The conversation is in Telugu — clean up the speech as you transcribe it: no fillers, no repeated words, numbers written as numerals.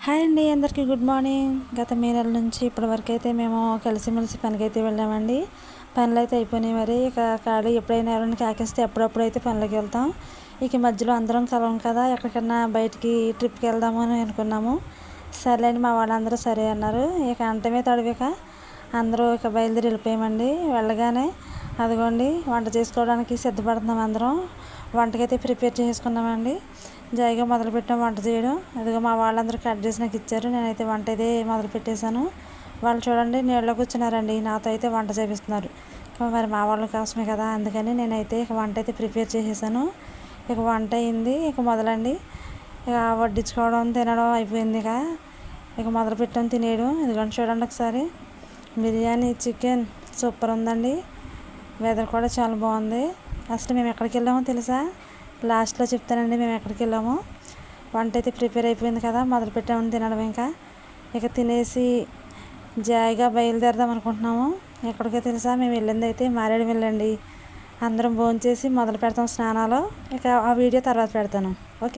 హాయ్ అండి, అందరికీ గుడ్ మార్నింగ్. గత మే నెల నుంచి ఇప్పటి అయితే మేము కలిసిమెలిసి పనికైతే వెళ్ళామండి. పనులు అయితే అయిపోయినాయి. మరి ఇక ఖాళీ ఎప్పుడైనా ఎవరైనా కాకేస్తే అప్పుడప్పుడు అయితే పనులకు వెళ్తాం. ఇక మధ్యలో అందరం కలవం కదా, ఎక్కడికన్నా బయటికి ట్రిప్కి వెళ్దాము అని అనుకున్నాము. సర్లే అని మా వాళ్ళందరూ సరే అన్నారు. ఇక అంటమే తడవిక అందరూ ఇక బయలుదేరి వెళ్ళిపోయామండి. వెళ్ళగానే అదిగోండి వంట చేసుకోవడానికి సిద్ధపడుతున్నాం అందరం. వంటకైతే ప్రిపేర్ చేసుకున్నామండి. జాయిగా మొదలుపెట్టాం వంట చేయడం. అదిగో మా వాళ్ళందరూ కట్ చేసి నాకు ఇచ్చారు. నేనైతే వంట అయితే మొదలు పెట్టేశాను. వాళ్ళు చూడండి నీళ్ళలో కూర్చున్నారండి, నాతో అయితే వంట చేపిస్తున్నారు. మరి మా వాళ్ళ కోసమే కదా, అందుకని నేనైతే ఇక వంట అయితే ప్రిపేర్ చేసేసాను. ఇక వంట అయింది. ఇక మొదలండి ఇక వడ్డించుకోవడం తినడం అయిపోయింది. ఇక మొదలు పెట్టాం తినేయడం. ఇదిగోండి చూడండి ఒకసారి, బిర్యానీ చికెన్ సూపర్ ఉందండి. వెదర్ కూడా చాలా బాగుంది. అసలు మేము ఎక్కడికి వెళ్ళామో తెలుసా? లాస్ట్లో చెప్తానండి మేము ఎక్కడికి వెళ్ళామో. వంట అయితే ప్రిపేర్ అయిపోయింది కదా, మొదలు పెట్టామని తినడం. ఇక తినేసి జాయిగా బయలుదేరదాం అనుకుంటున్నాము. ఎక్కడికో తెలుసా? మేము వెళ్ళింది అయితే మారేడుమిల్లి అండి. అందరం భోంచేసి మొదలు పెడతాం స్నానాలు. ఇక ఆ వీడియో తర్వాత పెడతాను. ఓకే.